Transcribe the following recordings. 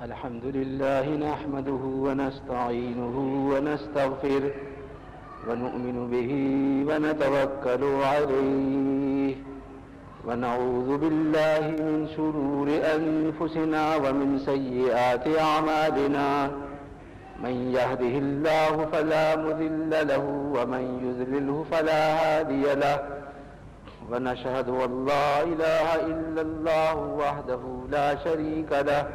الحمد لله نحمده ونستعينه ونستغفره ونؤمن به ونتوكل عليه ونعوذ بالله من شرور أنفسنا ومن سيئات أعمالنا من يهده الله فلا مضل له ومن يضلله فلا هادي له ونشهد أن لا إله إلا الله وحده لا شريك له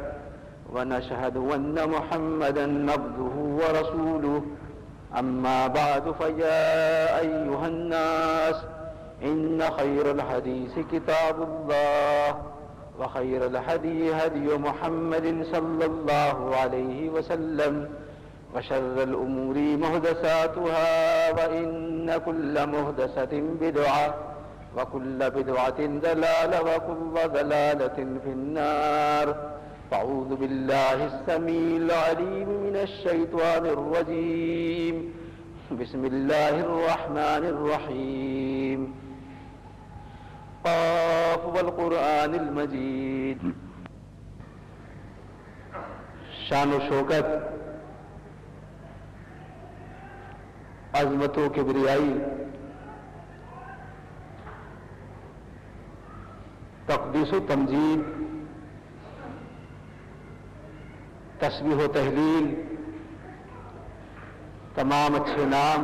ونشهد أن محمدا عبده ورسوله أما بعد فيا أيها الناس إن خير الحديث كتاب الله وخير الهدي هدي محمد صلى الله عليه وسلم وشر الأمور محدثاتها وإن كل محدثة بدعة وكل بدعة ضلالة وكل ضلالة في النار. أعوذ بالله السميع العليم من الشيطان الرجيم. بسم الله الرحمن الرحيم. قاف والقرآن المجيد. شان و شوکت، عظمت و کبریائی، تقدیس و تمجید، تسبیح و تہلیل، تمام اچھے نام،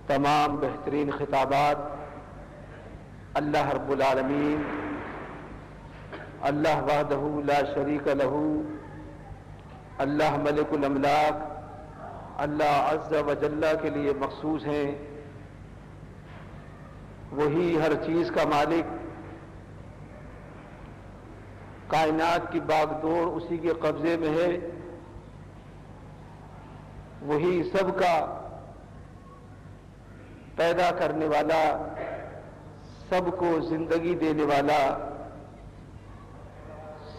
تمام بہترین خطابات اللہ رب العالمین، اللہ وحدہ لا شریک لہ، اللہ ملک الاملاک، اللہ عز و جل کے لیے مخصوص ہیں. وہی ہر چیز کا مالک، کائنات کی باغ دوڑ اسی کے قبضے میں ہے. وہی سب کا پیدا کرنے والا، سب کو زندگی دینے والا،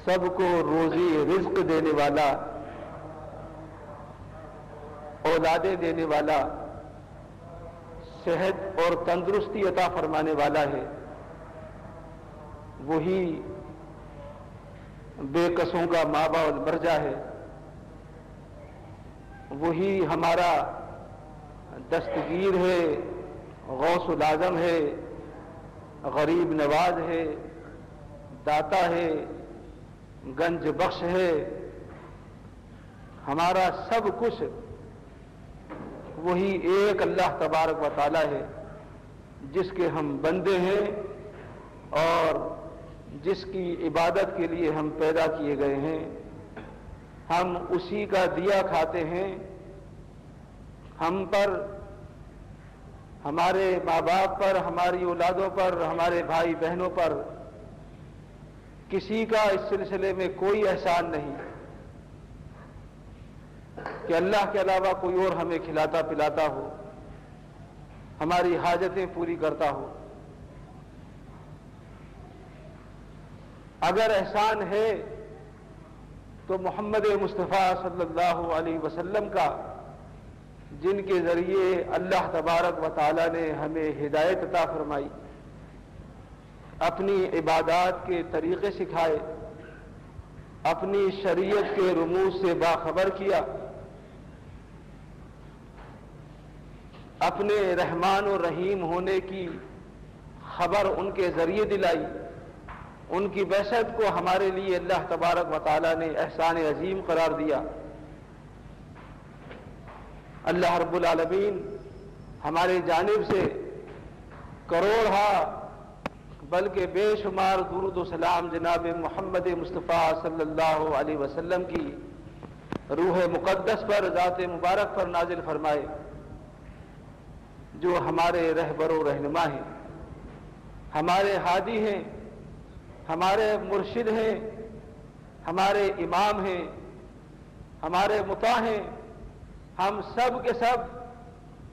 سب کو روزی رزق دینے والا، اولادیں دینے والا، صحت اور تندرستی عطا فرمانے والا ہے. وہی بے کسوں کا مابع المرجع ہے. وہی ہمارا دستگیر ہے، غوث العظم ہے، غریب نواز ہے، داتا ہے، گنج بخش ہے. ہمارا سب کچھ وہی ایک اللہ تبارک و تعالی ہے، جس کے ہم بندے ہیں اور جس کی عبادت کے لیے ہم پیدا کیے گئے ہیں. ہم اسی کا دیا کھاتے ہیں. ہم پر، ہمارے ماں باپ پر، ہماری اولادوں پر، ہمارے بھائی بہنوں پر کسی کا اس سلسلے میں کوئی احسان نہیں کہ اللہ کے علاوہ کوئی اور ہمیں کھلاتا پلاتا ہو، ہماری حاجتیں پوری کرتا ہو. اگر احسان ہے تو محمد مصطفیٰ صلی اللہ علیہ وسلم کا، جن کے ذریعے اللہ تبارک و تعالی نے ہمیں ہدایت عطا فرمائی، اپنی عبادات کے طریقے سکھائے، اپنی شریعت کے رموز سے باخبر کیا، اپنے رحمان و رحیم ہونے کی خبر ان کے ذریعے دلائی. ان کی بعثت کو ہمارے لیے اللہ تبارک و تعالی نے احسان عظیم قرار دیا. اللہ رب العالمین ہمارے جانب سے کروڑا بلکہ بے شمار درود و سلام جناب محمد مصطفیٰ صلی اللہ علیہ وسلم کی روح مقدس پر، ذات مبارک پر نازل فرمائے، جو ہمارے رہبر و رہنما ہیں، ہمارے ہادی ہیں، ہمارے مرشد ہیں، ہمارے امام ہیں، ہمارے مطاع ہیں. ہم سب کے سب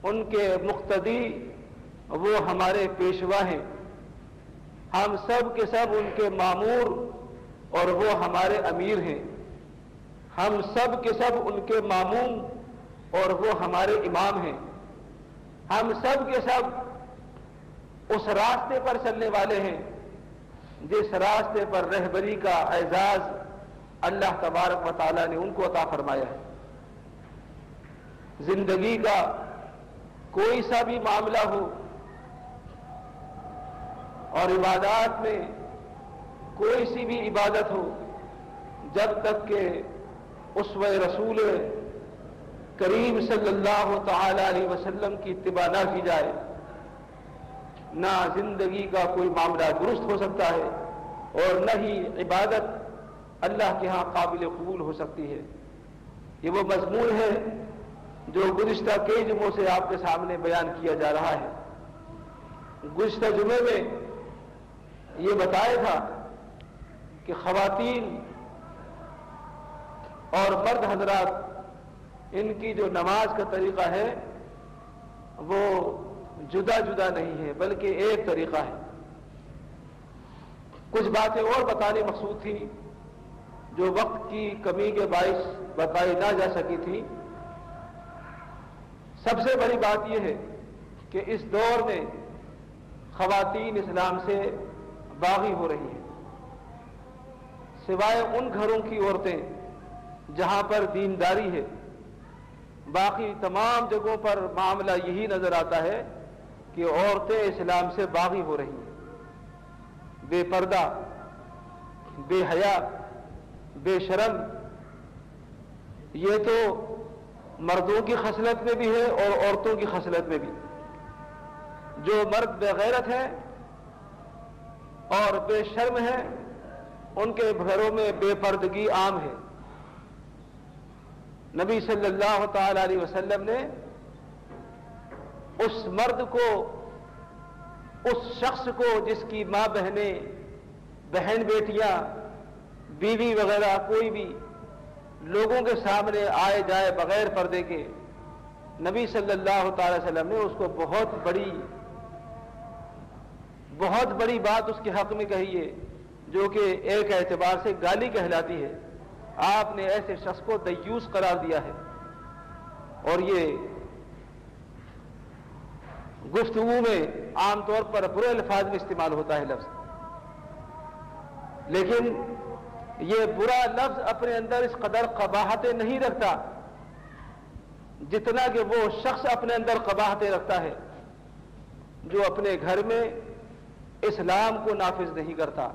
ان کے مقتدی، وہ ہمارے پیشوا ہیں. ہم سب کے سب ان کے مامور اور وہ ہمارے امیر ہیں. ہم سب کے سب ان کے ماموم اور وہ ہمارے امام ہیں. ہم سب کے سب اس راستے پر چلنے والے ہیں جس راستے پر رہبری کا اعزاز اللہ تبارک و تعالیٰ نے ان کو عطا فرمایا ہے۔ زندگی کا کوئی سا بھی معاملہ ہو اور عبادات میں کوئی سی بھی عبادت ہو، جب تک کہ اسوہ رسول کریم صلی اللہ تعالی علیہ وسلم کی اتباع نہ کی جائے، نہ زندگی کا کوئی معاملہ درست ہو سکتا ہے اور نہ ہی عبادت اللہ کے ہاں قابل قبول ہو سکتی ہے۔ یہ وہ مضمون ہے جو گزشتہ کئی جمعوں سے آپ کے سامنے بیان کیا جا رہا ہے۔ گزشتہ جمعے میں یہ بتایا تھا کہ خواتین اور مرد حضرات ان کی جو نماز کا طریقہ ہے وہ جدا جدا نہیں ہے بلکہ ایک طریقہ ہے۔ کچھ باتیں اور بتانے مقصود تھی جو وقت کی کمی کے باعث بتائی نہ جا سکی تھی۔ سب سے بڑی بات یہ ہے کہ اس دور میں خواتین اسلام سے باغی ہو رہی ہیں، سوائے ان گھروں کی عورتیں جہاں پر دینداری ہے، باقی تمام جگہوں پر معاملہ یہی نظر آتا ہے کہ عورتیں اسلام سے باغی ہو رہی ہیں، بے پردہ، بے حیا، بے شرم۔ یہ تو مردوں کی خصلت میں بھی ہے اور عورتوں کی خصلت میں بھی۔ جو مرد بے غیرت ہیں اور بے شرم ہیں ان کے گھروں میں بے پردگی عام ہے۔ نبی صلی اللہ تعالی علیہ وسلم نے اس مرد کو، اس شخص کو جس کی ماں بہنیں، بہن بیٹیاں، بیوی وغیرہ کوئی بھی لوگوں کے سامنے آئے جائے بغیر پردے کے، نبی صلی اللہ تعالی وسلم نے اس کو بہت بڑی بات اس کے حق میں کہی ہے، جو کہ ایک اعتبار سے گالی کہلاتی ہے۔ آپ نے ایسے شخص کو دیوس قرار دیا ہے، اور یہ گفتگو میں عام طور پر برے الفاظ میں استعمال ہوتا ہے لفظ، لیکن یہ برا لفظ اپنے اندر اس قدر قباحتیں نہیں رکھتا جتنا کہ وہ شخص اپنے اندر قباحتیں رکھتا ہے جو اپنے گھر میں اسلام کو نافذ نہیں کرتا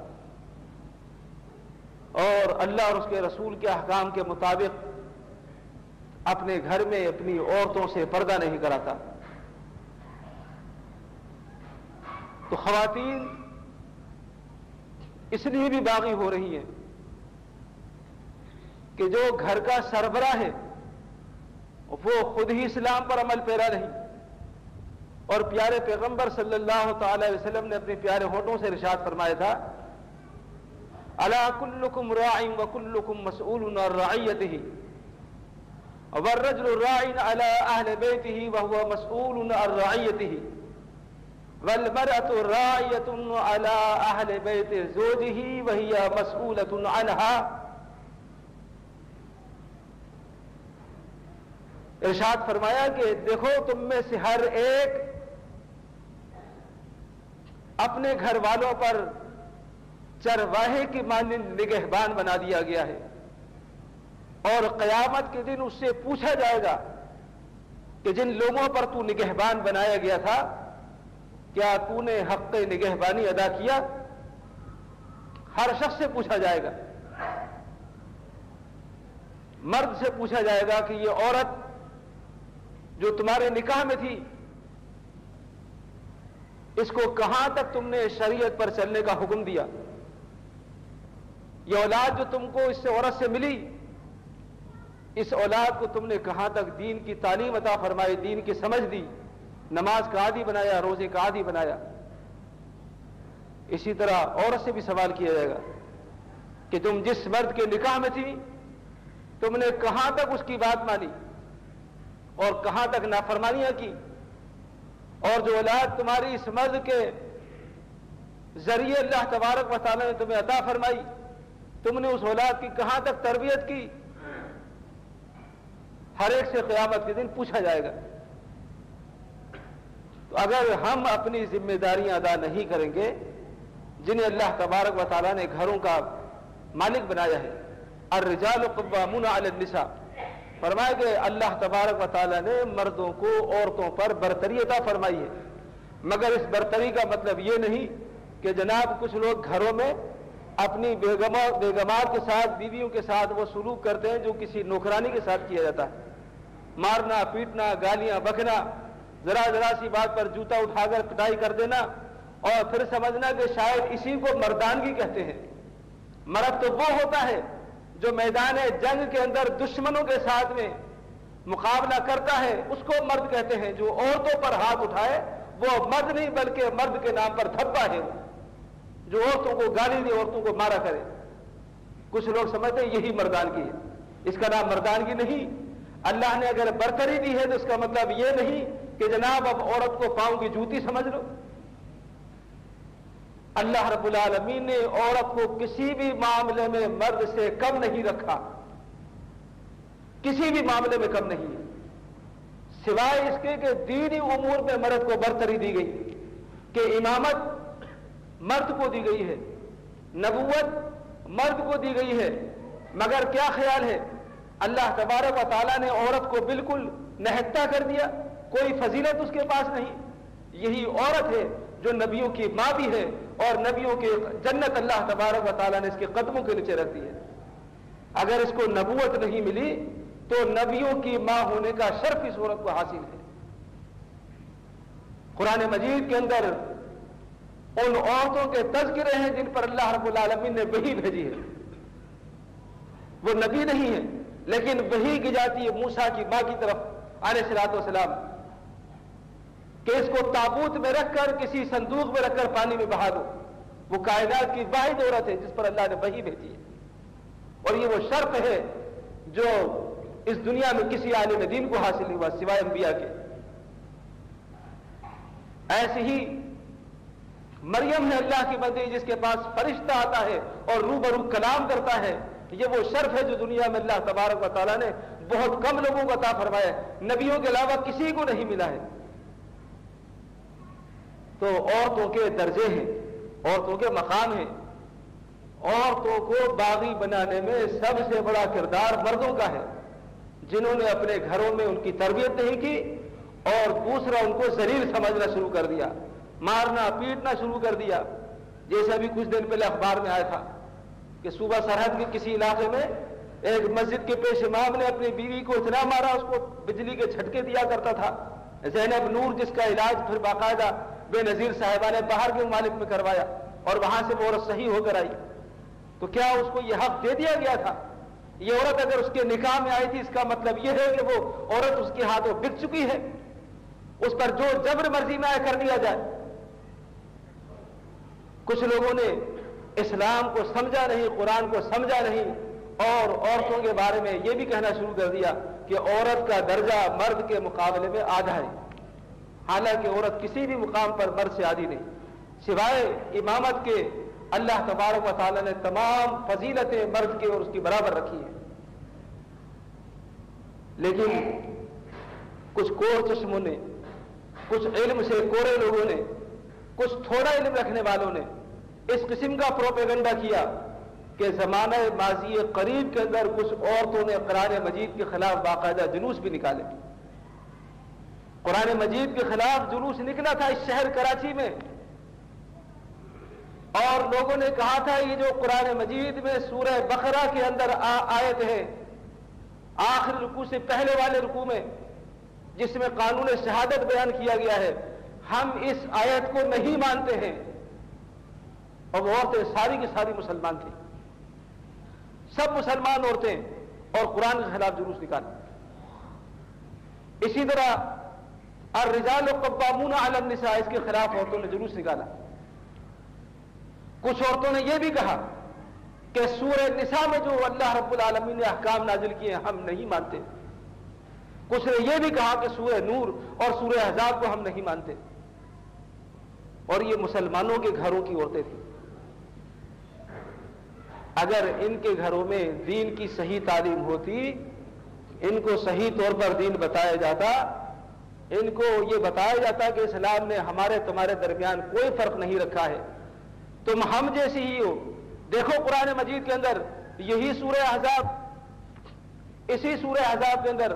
اور اللہ اور اس کے رسول کے احکام کے مطابق اپنے گھر میں اپنی عورتوں سے پردہ نہیں کراتا۔ تو خواتین اس لیے بھی باغی ہو رہی ہیں کہ جو گھر کا سربراہ ہے وہ خود ہی اسلام پر عمل پیرا نہیں، اور پیارے پیغمبر صلی اللہ تعالی علیہ وسلم نے اپنے پیارے ہونٹوں سے ارشاد فرمایا تھا، الا کلکم راع وکلکم مسئول عن رعیتہ والرجل راع علی اہل بیتہ وهو مسئول عن رعیتہ والمرأة راعیة علی اہل بیت زوجہ وہی مسئولۃ عنہا۔ ارشاد فرمایا کہ دیکھو تم میں سے ہر ایک اپنے گھر والوں پر چرواہے کی مانند نگہبان بنا دیا گیا ہے، اور قیامت کے دن اس سے پوچھا جائے گا کہ جن لوگوں پر تو نگہبان بنایا گیا تھا کیا تو نے حق نگہبانی ادا کیا؟ ہر شخص سے پوچھا جائے گا، مرد سے پوچھا جائے گا کہ یہ عورت جو تمہارے نکاح میں تھی اس کو کہاں تک تم نے شریعت پر چلنے کا حکم دیا؟ یہ اولاد جو تم کو اس سے عورت سے ملی، اس اولاد کو تم نے کہاں تک دین کی تعلیم عطا فرمائی، دین کی سمجھ دی، نماز کا عادی بنایا، روزے کا عادی بنایا؟ اسی طرح عورت سے بھی سوال کیا جائے گا کہ تم جس مرد کے نکاح میں تھی تم نے کہاں تک اس کی بات مانی اور کہاں تک نافرمانیاں کی، اور جو اولاد تمہاری اس مرد کے ذریعے اللہ تبارک و تعالی نے تمہیں عطا فرمائی تم نے اس اولاد کی کہاں تک تربیت کی؟ ہر ایک سے قیامت کے دن پوچھا جائے گا۔ تو اگر ہم اپنی ذمہ داریاں ادا نہیں کریں گے، جنہیں اللہ تبارک و تعالیٰ نے گھروں کا مالک بنایا ہے. الرجال قوامون علی النساء، فرمایا کہ اللہ تبارک و تعالیٰ نے مردوں کو عورتوں پر برتری عطا فرمائی ہے، مگر اس برتری کا مطلب یہ نہیں کہ جناب کچھ لوگ گھروں میں اپنی بیگمات کے ساتھ، بیویوں کے ساتھ وہ سلوک کرتے ہیں جو کسی نوکرانی کے ساتھ کیا جاتا ہے. مارنا، پیٹنا، گالیاں بکنا، ذرا سی بات پر جوتا اٹھا کر پٹائی کر دینا، اور پھر سمجھنا کہ شاید اسی کو مردانگی کہتے ہیں. مرد تو وہ ہوتا ہے جو میدان جنگ کے اندر دشمنوں کے ساتھ میں مقابلہ کرتا ہے، اس کو مرد کہتے ہیں. جو عورتوں پر ہاتھ اٹھائے وہ مرد نہیں بلکہ مرد کے نام پر دھبا ہے، جو عورتوں کو گالی دے، عورتوں کو مارا کرے. کچھ لوگ سمجھتے ہیں یہی مردانگی ہے، اس کا نام مردانگی نہیں. اللہ نے اگر برتری دی ہے تو اس کا مطلب یہ نہیں کہ جناب اب عورت کو پاؤں کی جوتی سمجھ لو. اللہ رب العالمین نے عورت کو کسی بھی معاملے میں مرد سے کم نہیں رکھا، کسی بھی معاملے میں کم نہیں ہے، سوائے اس کے کہ دینی امور میں مرد کو برتری دی گئی، کہ امامت مرد کو دی گئی ہے، نبوت مرد کو دی گئی ہے. مگر کیا خیال ہے، اللہ تبارک و تعالیٰ نے عورت کو بالکل نہتا کر دیا، کوئی فضیلت اس کے پاس نہیں. یہی عورت ہے جو نبیوں کی ماں بھی ہے، اور نبیوں کی جنت اللہ تبارک و تعالیٰ نے اس کے قدموں کے نیچے رکھ دی ہے. اگر اس کو نبوت نہیں ملی تو نبیوں کی ماں ہونے کا شرف اس عورت کو حاصل ہے. قرآن مجید کے اندر ان عورتوں کے تذکرے ہیں جن پر اللہ رب العالمین نے وحی بھیجی ہے. وہ نبی نہیں ہے لیکن وحی کی جاتی ہے موسیٰ کی ماں کی طرف علیہ الصلوۃ والسلام، کہ اس کو تابوت میں رکھ کر کسی صندوق میں رکھ کر پانی میں بہا دو. وہ کائنات کی واحد عورت ہے جس پر اللہ نے وحی بھیجی ہے، اور یہ وہ شرف ہے جو اس دنیا میں کسی عالم دین کو حاصل نہیں ہوا سوائے انبیاء کے. ایسے ہی مریم ہے اللہ کی بندی جس کے پاس فرشتہ آتا ہے اور روبرو کلام کرتا ہے. یہ وہ شرف ہے جو دنیا میں اللہ تبارک و تعالیٰ نے بہت کم لوگوں کو عطا فرمایا ہے، نبیوں کے علاوہ کسی کو نہیں ملا ہے. تو عورتوں کے درجے ہیں، عورتوں کے مقام ہیں. عورتوں کو باغی بنانے میں سب سے بڑا کردار مردوں کا ہے، جنہوں نے اپنے گھروں میں ان کی تربیت نہیں کی، اور دوسرا ان کو ذلیل سمجھنا شروع کر دیا، مارنا پیٹنا شروع کر دیا. جیسے ابھی کچھ دن پہلے اخبار میں آیا تھا کہ صوبہ سرحد کے کسی علاقے میں ایک مسجد کے پیش امام نے اپنی بیوی کو اتنا مارا، اس کو بجلی کے جھٹکے دیا کرتا تھا. زینب نور جس کا علاج پھر باقاعدہ بے نظیر صاحبہ نے باہر کے ممالک میں کروایا اور وہاں سے وہ عورت صحیح ہو کر آئی، تو کیا اس کو یہ حق دے دیا گیا تھا؟ یہ عورت اگر اس کے نکاح میں آئی تھی اس کا مطلب یہ ہے کہ وہ عورت اس کے ہاتھوں بک چکی ہے، اس پر جو جبر مرضی میں آئے کر دیا جائے. کچھ لوگوں نے اسلام کو سمجھا نہیں، قرآن کو سمجھا نہیں، اور عورتوں کے بارے میں یہ بھی کہنا شروع کر دیا کہ عورت کا درجہ مرد کے مقابلے میں آدھا ہے. حالانکہ عورت کسی بھی مقام پر مرد سے آدھی نہیں، سوائے امامت کے اللہ تبارک و تعالیٰ نے تمام فضیلتیں مرد کے اور اس کی برابر رکھی ہیں. لیکن کچھ کور چشموں نے، کچھ علم سے کورے لوگوں نے، کچھ تھوڑا علم رکھنے والوں نے اس قسم کا پروپیگنڈا کیا کہ زمانہ ماضی قریب کے اندر کچھ عورتوں نے قرآن مجید کے خلاف باقاعدہ جلوس بھی نکالے. قرآن مجید کے خلاف جلوس نکلا تھا اس شہر کراچی میں، اور لوگوں نے کہا تھا یہ جو قرآن مجید میں سورہ بقرہ کے اندر آیت ہے آخر رکوع سے پہلے والے رکوع میں جس میں قانون شہادت بیان کیا گیا ہے، ہم اس آیت کو نہیں مانتے ہیں. اور وہ عورتیں ساری کی ساری مسلمان تھیں، سب مسلمان عورتیں، اور قرآن کے خلاف جلوس نکالا. اسی طرح الرجال قوامون علی النساء، اس کے خلاف عورتوں نے جلوس نکالا. کچھ عورتوں نے یہ بھی کہا کہ سورہ نساء میں جو اللہ رب العالمین نے احکام نازل کیے ہیں ہم نہیں مانتے. کچھ نے یہ بھی کہا کہ سورہ نور اور سورہ احزاب کو ہم نہیں مانتے. اور یہ مسلمانوں کے گھروں کی عورتیں تھیں. اگر ان کے گھروں میں دین کی صحیح تعلیم ہوتی، ان کو صحیح طور پر دین بتایا جاتا، ان کو یہ بتایا جاتا کہ اسلام نے ہمارے تمہارے درمیان کوئی فرق نہیں رکھا ہے، تم ہم جیسی ہی ہو. دیکھو قرآن مجید کے اندر یہی سورہ احزاب، اسی سورہ احزاب کے اندر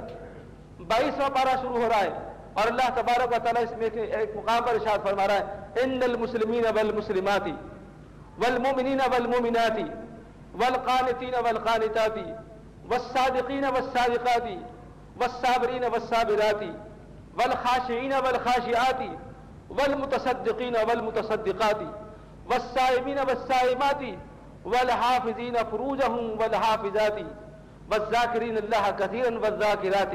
22واں پارہ شروع ہو رہا ہے اور اللہ تبارک و تعالیٰ اس میں ایک مقام پر ارشاد فرما رہا ہے ان المسلمین والمسلمات والمؤمنین والمؤمنات والقانتین والقانتات والصادقین والصادقات والصابرین والصابرات والخاشعین والخاشعات والمتصدقین والمتصدقات والصائمین والصائمات والحافظین فروجهم والحافظات والذاکرین اللہ کثیرا والذاکرات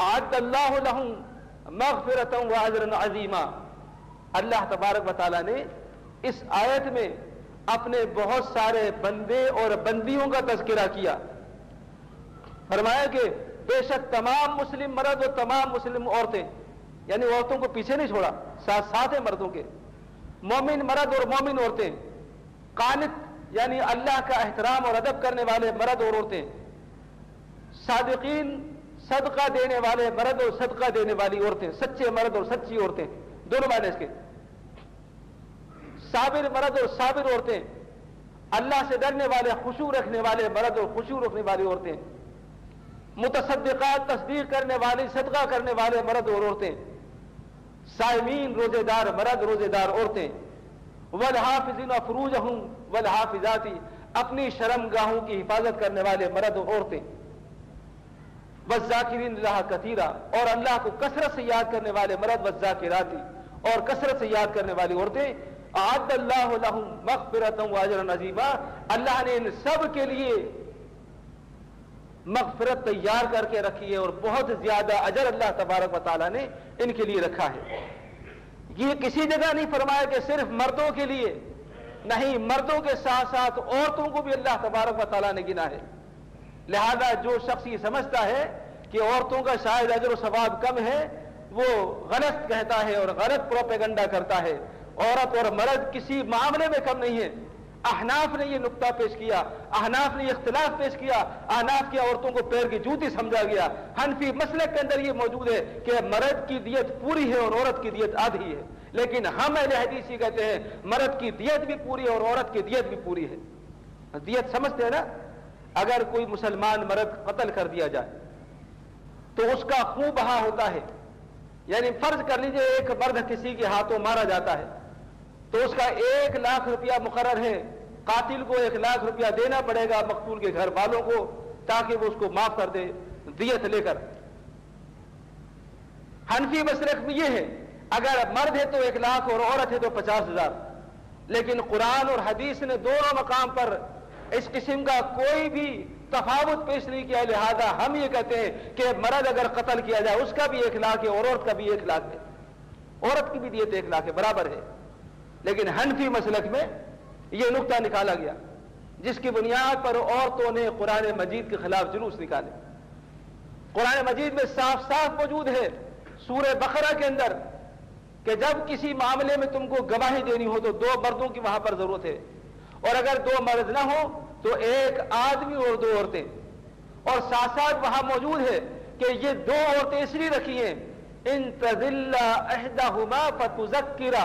اعد اللہ لهم مغفرۃ واجرا عظیما. اللہ تبارک و تعالیٰ نے اس آیت میں اپنے بہت سارے بندے اور بندیوں کا تذکرہ کیا. فرمایا کہ بے شک تمام مسلم مرد اور تمام مسلم عورتیں، یعنی عورتوں کو پیچھے نہیں چھوڑا، ساتھ ساتھ ہیں مردوں کے، مومن مرد اور مومن عورتیں، قانت یعنی اللہ کا احترام اور ادب کرنے والے مرد اور عورتیں، صادقین صدقہ دینے والے مرد اور صدقہ دینے والی عورتیں، سچے مرد اور سچی عورتیں، دونوں معنی اس کے، صابر مرد اور صابر عورتیں، اللہ سے ڈرنے والے خشوع رکھنے والے مرد اور خشوع رکھنے والی عورتیں، متصدقات تصدیق کرنے والی صدقہ کرنے والے مرد اور عورتیں، صائمین روزے دار مرد روزے دار عورتیں، والحافظین فروجہم والحافظات اپنی شرمگاہوں کی حفاظت کرنے والے مرد اور عورتیں، والذاکرین اللہ کثیرا اور اللہ کو کثرت سے یاد کرنے والے مرد، والذاکرات اور کثرت سے یاد کرنے والی عورتیں، اعد اللہ لہم مغفرۃ واجرا عظیما اللہ نے ان سب کے لیے مغفرت تیار کر کے رکھی ہے اور بہت زیادہ اجر اللہ تبارک و تعالیٰ نے ان کے لیے رکھا ہے. یہ کسی جگہ نہیں فرمایا کہ صرف مردوں کے لیے، نہیں، مردوں کے ساتھ ساتھ عورتوں کو بھی اللہ تبارک و تعالیٰ نے گنا ہے. لہذا جو شخص یہ سمجھتا ہے کہ عورتوں کا شاید اجر و ثواب کم ہے وہ غلط کہتا ہے اور غلط پروپیگنڈا کرتا ہے. عورت اور مرد کسی معاملے میں کم نہیں ہے. احناف نے یہ نقطہ پیش کیا، احناف نے یہ اختلاف پیش کیا، احناف کی عورتوں کو پیر کی جوتی سمجھا گیا. حنفی مسلک کے اندر یہ موجود ہے کہ مرد کی دیت پوری ہے اور عورت کی دیت آدھی ہے، لیکن ہم اہل حدیث یہ کہتے ہیں مرد کی دیت بھی پوری ہے اور عورت کی دیت بھی پوری ہے. دیت سمجھتے ہیں نا؟ اگر کوئی مسلمان مرد قتل کر دیا جائے تو اس کا خون بہا ہوتا ہے، یعنی فرض کر لیجئے ایک مرد کسی کے ہاتھوں مارا جاتا ہے تو اس کا 1 لاکھ روپیہ مقرر ہے، قاتل کو 1 لاکھ روپیہ دینا پڑے گا مقتول کے گھر والوں کو تاکہ وہ اس کو معاف کر دے دیت لے کر. حنفی مسلک میں یہ ہے اگر مرد ہے تو 1 لاکھ اور عورت ہے تو 50,000. لیکن قرآن اور حدیث نے دونوں مقام پر اس قسم کا کوئی بھی تفاوت پیش نہیں کیا. لہذا ہم یہ کہتے ہیں کہ مرد اگر قتل کیا جائے اس کا بھی 1 لاکھ ہے اور عورت کا بھی 1 لاکھ ہے، عورت کی بھی دیت 1 لاکھ ہے، برابر ہے. لیکن حنفی مسلک میں یہ نقطہ نکالا گیا جس کی بنیاد پر عورتوں نے قرآن مجید کے خلاف جلوس نکالے. قرآن مجید میں صاف صاف موجود ہے سورہ بقرہ کے اندر کہ جب کسی معاملے میں تم کو گواہی دینی ہو تو 2 مردوں کی وہاں پر ضرورت ہے، اور اگر 2 مرد نہ ہو تو 1 آدمی اور 2 عورتیں. اور ساتھ ساتھ وہاں موجود ہے کہ یہ 2 عورتیں اس لیے رکھی ہیں ان تذل احدہما فتذکر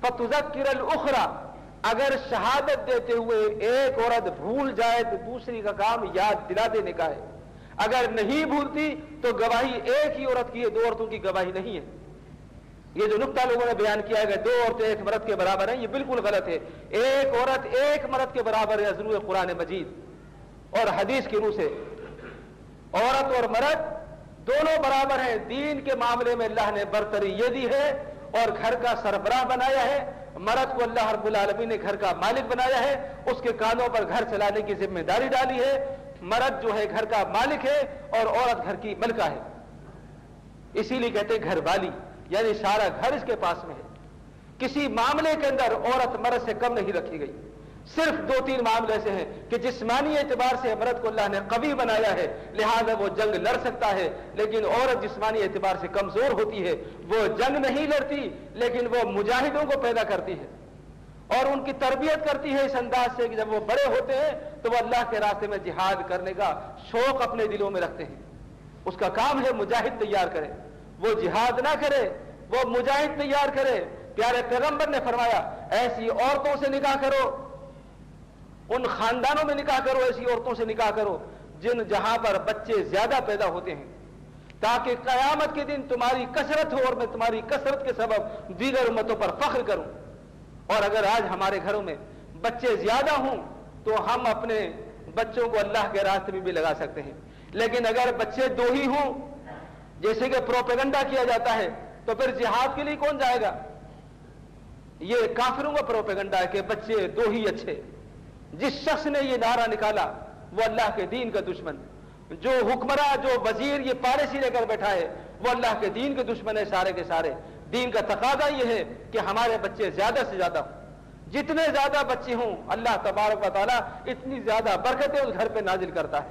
الاخری، اگر شہادت دیتے ہوئے ایک عورت بھول جائے تو دوسری کا کام یاد دلا دینے کا ہے. اگر نہیں بھولتی تو گواہی ایک ہی عورت کی ہے، 2 عورتوں کی گواہی نہیں ہے. یہ جو نقطہ لوگوں نے بیان کیا ہے کہ 2 عورتیں 1 مرد کے برابر ہیں، یہ بالکل غلط ہے. 1 عورت 1 مرد کے برابر ہے از روح قرآن مجید اور حدیث کی روح سے. عورت اور مرد دونوں برابر ہیں. دین کے معاملے میں اللہ نے برتری یہ دی ہے اور گھر کا سربراہ بنایا ہے. مرد کو اللہ رب العالمین نے گھر کا مالک بنایا ہے، اس کے کانوں پر گھر چلانے کی ذمہ داری ڈالی ہے. مرد جو ہے گھر کا مالک ہے اور عورت گھر کی ملکہ ہے. اسی لیے کہتے ہیں گھر والی، یعنی سارا گھر اس کے پاس میں ہے. کسی معاملے کے اندر عورت مرد سے کم نہیں رکھی گئی. صرف 2-3 معاملے ایسے ہیں کہ جسمانی اعتبار سے مرد کو اللہ نے قوی بنایا ہے لہذا وہ جنگ لڑ سکتا ہے، لیکن عورت جسمانی اعتبار سے کمزور ہوتی ہے، وہ جنگ نہیں لڑتی لیکن وہ مجاہدوں کو پیدا کرتی ہے اور ان کی تربیت کرتی ہے اس انداز سے کہ جب وہ بڑے ہوتے ہیں تو وہ اللہ کے راستے میں جہاد کرنے کا شوق اپنے دلوں میں رکھتے ہیں. اس کا کام ہے مجاہد تیار کرے، وہ جہاد نہ کرے، وہ مجاہد تیار کرے. پیارے پیغمبر نے فرمایا ایسی عورتوں سے نکاح کرو، ان خاندانوں میں نکاح کرو، ایسی عورتوں سے نکاح کرو جہاں پر بچے زیادہ پیدا ہوتے ہیں، تاکہ قیامت کے دن تمہاری کثرت ہو اور میں تمہاری کثرت کے سبب دیگر امتوں پر فخر کروں۔ اور اگر آج ہمارے گھروں میں بچے زیادہ ہوں تو ہم اپنے بچوں کو اللہ کے راستے میں بھی لگا سکتے ہیں، لیکن اگر بچے دو ہی ہوں جیسے کہ پروپیگنڈا کیا جاتا ہے تو پھر جہاد کے لیے کون جائے گا؟ یہ کافروں کا پروپیگنڈا ہے کہ بچے دو ہی اچھے۔ جس شخص نے یہ نعرہ نکالا وہ اللہ کے دین کا دشمن، جو حکمراں جو وزیر یہ پالیسی لے کر بیٹھا ہے وہ اللہ کے دین کے دشمن ہے سارے کے سارے۔ دین کا تقاضا یہ ہے کہ ہمارے بچے زیادہ سے زیادہ ہوں، جتنے زیادہ بچے ہوں اللہ تبارک و تعالیٰ اتنی زیادہ برکتیں اس گھر پہ نازل کرتا ہے۔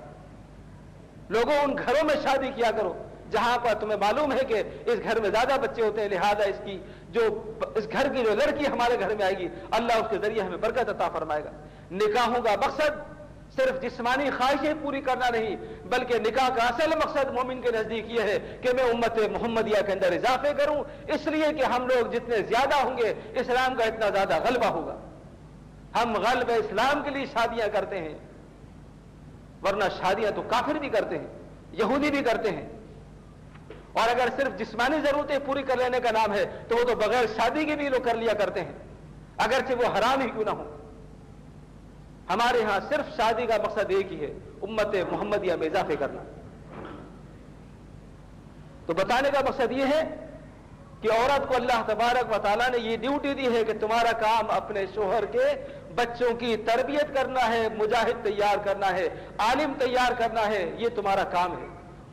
لوگوں ان گھروں میں شادی کیا کرو جہاں پر تمہیں معلوم ہے کہ اس گھر میں زیادہ بچے ہوتے ہیں، لہذا اس گھر کی جو لڑکی ہمارے گھر میں آئے گی اللہ اس کے ذریعے ہمیں برکت عطا فرمائے گا۔ نکاحوں کا مقصد صرف جسمانی خواہشیں پوری کرنا نہیں، بلکہ نکاح کا اصل مقصد مومن کے نزدیک یہ ہے کہ میں امت محمدیہ کے اندر اضافے کروں، اس لیے کہ ہم لوگ جتنے زیادہ ہوں گے اسلام کا اتنا زیادہ غلبہ ہوگا۔ ہم غلبہ اسلام کے لیے شادیاں کرتے ہیں، ورنہ شادیاں تو کافر بھی کرتے ہیں، یہودی بھی کرتے ہیں، اور اگر صرف جسمانی ضرورتیں پوری کر لینے کا نام ہے تو وہ تو بغیر شادی کے بھی لوگ کر لیا کرتے ہیں، اگرچہ وہ حرام ہی کیوں نہ ہو۔ ہمارے ہاں صرف شادی کا مقصد ایک ہی ہے، امت محمدیہ میں اضافے کرنا۔ تو بتانے کا مقصد یہ ہے کہ عورت کو اللہ تبارک و تعالیٰ نے یہ ڈیوٹی دی ہے کہ تمہارا کام اپنے شوہر کے بچوں کی تربیت کرنا ہے، مجاہد تیار کرنا ہے، عالم تیار کرنا ہے، یہ تمہارا کام ہے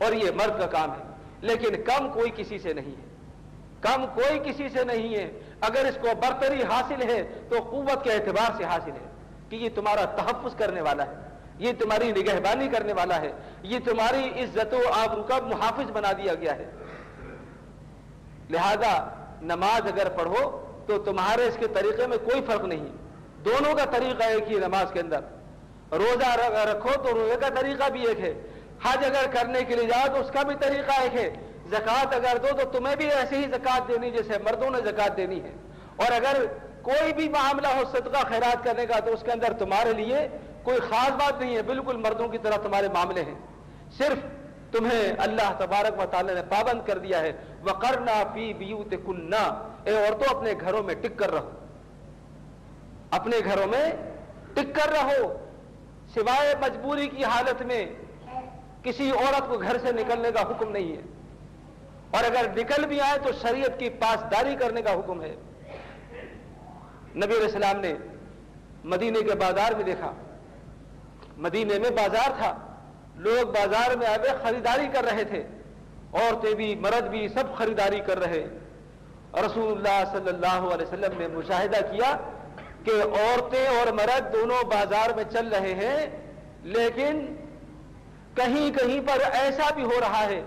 اور یہ مرد کا کام ہے۔ لیکن کم کوئی کسی سے نہیں ہے، کم کوئی کسی سے نہیں ہے۔ اگر اس کو برتری حاصل ہے تو قوت کے اعتبار سے حاصل ہے کہ یہ تمہارا تحفظ کرنے والا ہے، یہ تمہاری نگہبانی کرنے والا ہے، یہ تمہاری عزت و آبرو کا محافظ بنا دیا گیا ہے۔ لہذا نماز اگر پڑھو تو تمہارے اس کے طریقے میں کوئی فرق نہیں، دونوں کا طریقہ ایک ہی نماز کے اندر۔ روزہ رکھو تو روزے کا طریقہ بھی ایک ہے، حج اگر کرنے کے لیے جاؤ تو اس کا بھی طریقہ ایک ہے، زکوٰۃ اگر دو تو تمہیں بھی ایسے ہی زکوٰۃ دینی جیسے مردوں نے زکوٰۃ دینی ہے، اور اگر کوئی بھی معاملہ ہو صدقہ خیرات کرنے کا تو اس کے اندر تمہارے لیے کوئی خاص بات نہیں ہے، بالکل مردوں کی طرح تمہارے معاملے ہیں۔ صرف تمہیں اللہ تبارک و تعالی نے پابند کر دیا ہے وَقَرْنَا فِي بِيُوتِكُنَّ، اے عورتوں اپنے گھروں میں ٹک کر رہو، اپنے گھروں میں ٹک کر رہو، سوائے مجبوری کی حالت میں کسی عورت کو گھر سے نکلنے کا حکم نہیں ہے، اور اگر نکل بھی آئے تو شریعت کی پاسداری کرنے کا حکم ہے۔ نبی علیہ السلام نے مدینے کے بازار میں دیکھا، مدینے میں بازار تھا، لوگ بازار میں آئے خریداری کر رہے تھے، عورتیں بھی مرد بھی سب خریداری کر رہے۔ رسول اللہ صلی اللہ علیہ وسلم نے مشاہدہ کیا کہ عورتیں اور مرد دونوں بازار میں چل رہے ہیں، لیکن کہیں کہیں پر ایسا بھی ہو رہا ہے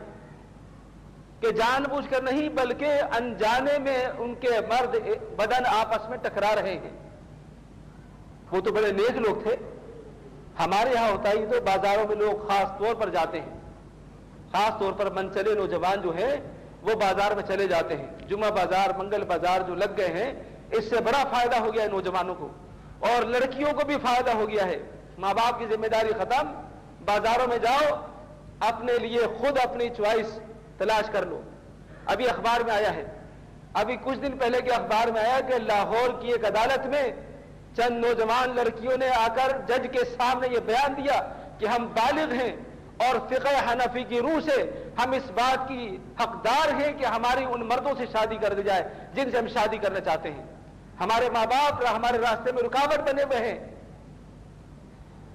کہ جان بوجھ کر نہیں بلکہ انجانے میں ان کے مرد بدن آپس میں ٹکرا رہے ہیں۔ وہ تو بڑے نیک لوگ تھے، ہمارے ہاں ہوتا ہی تو بازاروں میں لوگ خاص طور پر جاتے ہیں، خاص طور پر منچلے نوجوان جو ہیں وہ بازار میں چلے جاتے ہیں۔ جمعہ بازار منگل بازار جو لگ گئے ہیں اس سے بڑا فائدہ ہو گیا ہے نوجوانوں کو، اور لڑکیوں کو بھی فائدہ ہو گیا ہے۔ ماں باپ کی ذمہ داری ختم، بازاروں میں جاؤ، اپنے لیے خود اپنی چوائس تلاش کر لو۔ ابھی اخبار میں آیا ہے، ابھی کچھ دن پہلے کے اخبار میں آیا کہ لاہور کی ایک عدالت میں چند نوجوان لڑکیوں نے آ کر جج کے سامنے یہ بیان دیا کہ ہم بالغ ہیں اور فقہ حنفی کی روح سے ہم اس بات کی حقدار ہیں کہ ہماری ان مردوں سے شادی کر دی جائے جن سے ہم شادی کرنا چاہتے ہیں۔ ہمارے ماں باپ ہمارے راستے میں رکاوٹ بنے ہوئے ہیں،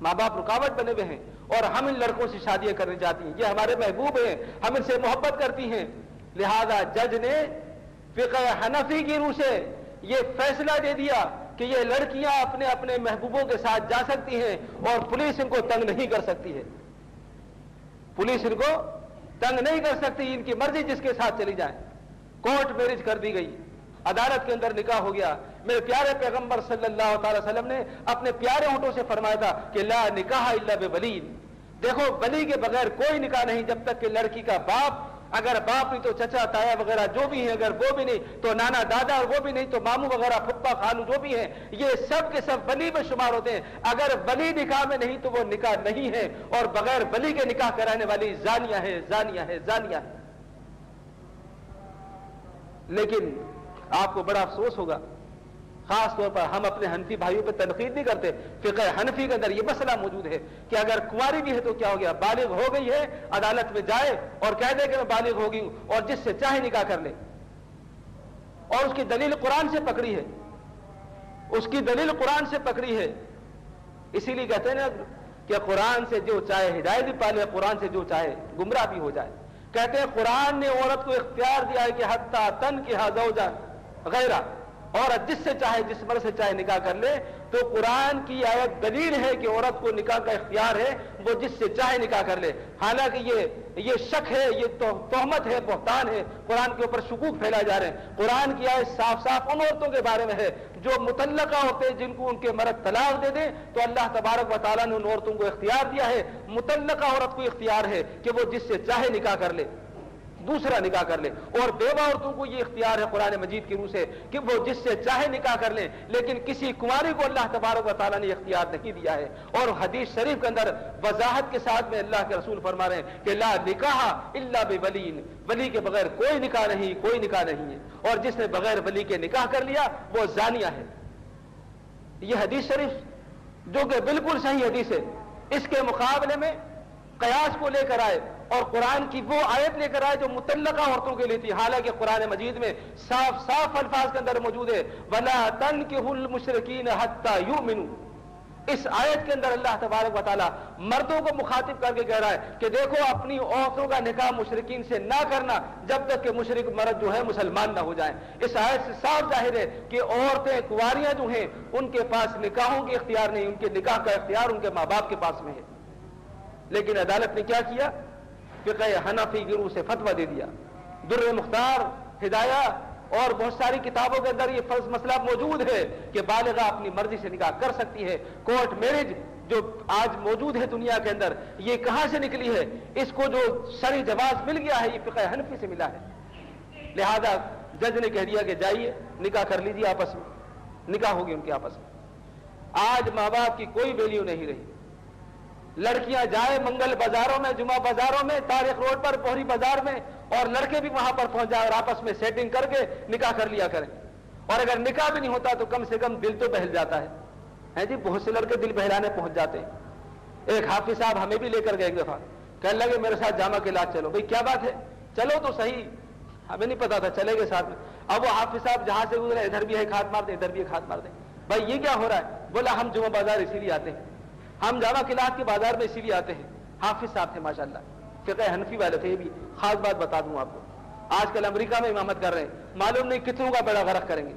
ماں باپ رکاوٹ بنے ہوئے ہیں، اور ہم ان لڑکوں سے شادیاں کرنا چاہتی ہیں، یہ ہمارے محبوب ہیں، ہم ان سے محبت کرتی ہیں۔ لہذا جج نے فقہ حنفی کی روح سے یہ فیصلہ دے دیا کہ یہ لڑکیاں اپنے اپنے محبوبوں کے ساتھ جا سکتی ہیں اور پولیس ان کو تنگ نہیں کر سکتی ہے، پولیس ان کو تنگ نہیں کر سکتی، ان کی مرضی جس کے ساتھ چلی جائیں۔ کورٹ میرج کر دی گئی، عدالت کے اندر نکاح ہو گیا۔ میرے پیارے پیغمبر صلی اللہ تعالی وسلم نے اپنے پیارے ہونٹوں سے فرمایا تھا کہ لا نکاح الا بولی، دیکھو ولی کے بغیر کوئی نکاح نہیں جب تک کہ لڑکی کا باپ اگر باپ نہیں تو چچا تایا وغیرہ جو بھی ہیں، اگر وہ بھی نہیں تو نانا دادا، اور وہ بھی نہیں تو ماموں وغیرہ پھپھا خالو جو بھی ہیں، یہ سب کے سب ولی میں شمار ہوتے ہیں۔ اگر ولی نکاح میں نہیں تو وہ نکاح نہیں ہے، اور بغیر ولی کے نکاح کرانے والی زانیہ ہے، زانیہ ہے، زانیہ ہے۔ لیکن آپ کو بڑا افسوس ہوگا، خاص طور پر ہم اپنے حنفی بھائیوں پہ تنقید نہیں کرتے، فقہ حنفی کے اندر یہ مسئلہ موجود ہے کہ اگر کنواری بھی ہے تو کیا ہو گیا، بالغ ہو گئی ہے، عدالت میں جائے اور کہہ دے کہ میں بالغ ہو گئی ہوں، اور جس سے چاہے نکاح کر لے، اور اس کی دلیل قرآن سے پکڑی ہے، اس کی دلیل قرآن سے پکڑی ہے۔ اسی لیے کہتے ہیں نا کہ قرآن سے جو چاہے ہدایت بھی پالے، قرآن سے جو چاہے گمراہ بھی ہو جائے۔ کہتے ہیں قرآن نے عورت کو اختیار دیا ہے کہ حتیٰ تنکح زوجا غیرہ، عورت جس سے چاہے، جس مرد سے چاہے نکاح کر لے، تو قرآن کی آیت دلیل ہے کہ عورت کو نکاح کا اختیار ہے، وہ جس سے چاہے نکاح کر لے۔ حالانکہ یہ شک ہے، یہ تہمت ہے، بہتان ہے، قرآن کے اوپر شکوک پھیلائے جا رہے ہیں۔ قرآن کی آیت صاف صاف ان عورتوں کے بارے میں ہے جو مطلقہ ہوتے ہیں، جن کو ان کے مرد طلاق دے دیں تو اللہ تبارک و تعالیٰ نے ان عورتوں کو اختیار دیا ہے، مطلقہ عورت کو اختیار ہے کہ وہ جس سے چاہے نکاح کر لے، دوسرا نکاح کر لے، اور بیوہ عورتوں کو یہ اختیار ہے قرآن مجید کی روح سے کہ وہ جس سے چاہے نکاح کر لیں، لیکن کسی کنواری کو اللہ تبارک و تعالیٰ نے اختیار نہیں دیا ہے۔ اور حدیث شریف کے اندر وضاحت کے ساتھ میں اللہ کے رسول فرما رہے ہیں کہ لا نکاح الا بولی، ولی کے بغیر کوئی نکاح نہیں، کوئی نکاح نہیں ہے، اور جس نے بغیر ولی کے نکاح کر لیا وہ زانیہ ہے۔ یہ حدیث شریف جو کہ بالکل صحیح حدیث ہے، اس کے مقابلے میں قیاس کو لے کر آئے اور قرآن کی وہ آیت لے کر آئے جو مطلقہ عورتوں کے لیے تھی، حالانکہ قرآن مجید میں صاف صاف الفاظ کے اندر موجود ہے وَلَا تَنْكِحُوا الْمُشْرِكِينَ حَتَّى يُؤْمِنُوا۔ اس آیت کے اندر اللہ تبارک و تعالیٰ مردوں کو مخاطب کر کے کہہ رہا ہے کہ دیکھو اپنی عورتوں کا نکاح مشرکین سے نہ کرنا جب تک کہ مشرک مرد جو ہے مسلمان نہ ہو جائیں۔ اس آیت سے صاف ظاہر ہے کہ عورتیں کنواریاں جو ہیں ان کے پاس نکاحوں کے اختیار نہیں، ان کے نکاح کا اختیار ان کے ماں باپ کے پاس میں ہے۔ لیکن عدالت نے کیا کیا؟ فقہ حنفی کی روح سے فتویٰ دے دیا۔ در مختار، ہدایہ اور بہت ساری کتابوں کے اندر یہ فرض مسئلہ موجود ہے کہ بالغہ اپنی مرضی سے نکاح کر سکتی ہے۔ کورٹ میرج جو آج موجود ہے دنیا کے اندر، یہ کہاں سے نکلی ہے؟ اس کو جو شرعی جواز مل گیا ہے یہ فقہ حنفی سے ملا ہے۔ لہذا جج نے کہہ دیا کہ جائیے نکاح کر لیجیے، آپس میں نکاح ہوگی ان کے آپس میں۔ آج ماں باپ کی کوئی ویلیو نہیں رہی۔ لڑکیاں جائیں منگل بازاروں میں، جمعہ بازاروں میں، تاریخ روڈ پر، پوہری بازار میں، اور لڑکے بھی وہاں پر پہنچ جائیں اور آپس میں سیٹنگ کر کے نکاح کر لیا کریں۔ اور اگر نکاح بھی نہیں ہوتا تو کم سے کم دل تو بہل جاتا ہے جی، بہت سے لڑکے دل بہلانے پہنچ جاتے ہیں۔ ایک حافظ صاحب ہمیں بھی لے کر گئے ایک دفعہ، کہنے لگے میرے ساتھ جامع کے علاج چلو۔ بھئی کیا بات ہے؟ چلو تو صحیح، ہمیں نہیں پتا تھا، چلے گئے ساتھ میں۔ اب وہ حافظ صاحب جہاں سے گزرے ادھر بھی ایک ہاتھ مار دیں، ادھر بھی ایک ہاتھ مار دیں۔ بھائی یہ کیا ہو رہا ہے؟ بولا ہم جمعہ بازار اسی لیے آتے ہیں، ہم جامع قلعت کے بازار میں اسی لیے آتے ہیں۔ حافظ صاحب تھے ماشاءاللہ، فقہ حنفی والے تھے۔ یہ بھی خاص بات بتا دوں آپ کو، آج کل امریکہ میں امامت کر رہے ہیں، معلوم نہیں کتنوں کا بیڑا غرق کریں گے۔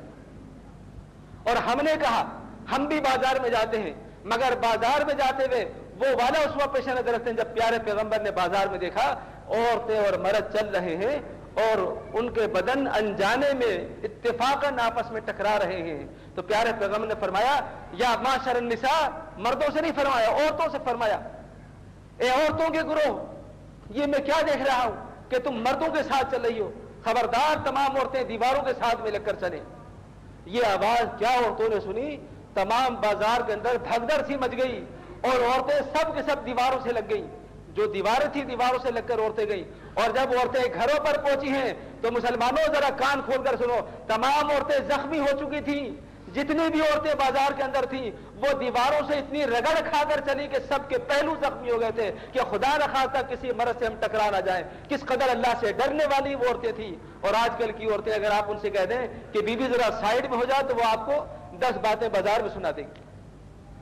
اور ہم نے کہا ہم بھی بازار میں جاتے ہیں، مگر بازار میں جاتے ہوئے وہ والا اس وقت پیش نظر رکھتے ہیں جب پیارے پیغمبر نے بازار میں دیکھا عورتیں اور مرد چل رہے ہیں اور ان کے بدن انجانے میں اتفاقاً آپس میں ٹکرا رہے ہیں، تو پیارے پیغمبر نے فرمایا یا معاشر النساء، مردوں سے نہیں فرمایا، عورتوں سے فرمایا، اے عورتوں کے گروہ، یہ میں کیا دیکھ رہا ہوں کہ تم مردوں کے ساتھ چل رہی ہو، خبردار تمام عورتیں دیواروں کے ساتھ میں لگ کر چلیں۔ یہ آواز کیا عورتوں نے سنی، تمام بازار کے اندر بھگدڑ سی مچ گئی اور عورتیں سب کے سب دیواروں سے لگ گئیں، جو دیواریں تھیں دیواروں سے لگ کر عورتیں گئیں۔ اور جب عورتیں گھروں پر پہنچی ہیں تو مسلمانوں ذرا کان کھول کر سنو، تمام عورتیں زخمی ہو چکی تھیں، جتنی بھی عورتیں بازار کے اندر تھیں وہ دیواروں سے اتنی رگڑ کھا کر چلی کہ سب کے پہلو زخمی ہو گئے تھے کہ خدا نہ خواستہ کسی مرض سے ہم ٹکرا نہ جائیں۔ کس قدر اللہ سے ڈرنے والی وہ عورتیں تھیں۔ اور آج کل کی عورتیں اگر آپ ان سے کہہ دیں کہ بی بی ذرا سائڈ میں ہو جائے تو وہ آپ کو 10 باتیں بازار میں سنا دیں گی۔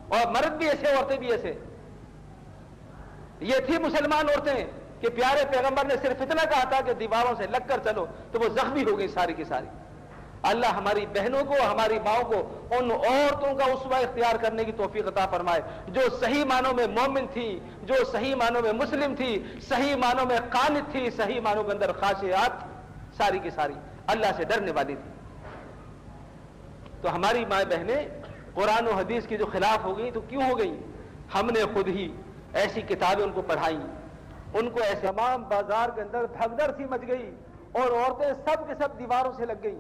اور مرد بھی ایسے، عورتیں بھی ایسے۔ یہ تھی مسلمان عورتیں کہ پیارے پیغمبر نے صرف اتنا کہا تھا کہ دیواروں سے لگ کر چلو تو وہ زخمی ہو گئی ساری کی ساری۔ اللہ ہماری بہنوں کو، ہماری ماؤں کو ان عورتوں کا اسوہ اختیار کرنے کی توفیق عطا فرمائے جو صحیح معنوں میں مومن تھی، جو صحیح معنوں میں مسلم تھی، صحیح معنوں میں قانت تھی، صحیح معنوں کے اندر خاشعات ساری کی ساری اللہ سے ڈرنے والی تھی۔ تو ہماری مائیں بہنیں قرآن و حدیث کی جو خلاف ہو گئی تو کیوں ہو گئی؟ ہم نے خود ہی ایسی کتابیں ان کو پڑھائیں، ان کو ایسے تمام بازار کے اندر بھگدڑ سی مچ گئی اور عورتیں سب کے سب دیواروں سے لگ گئیں،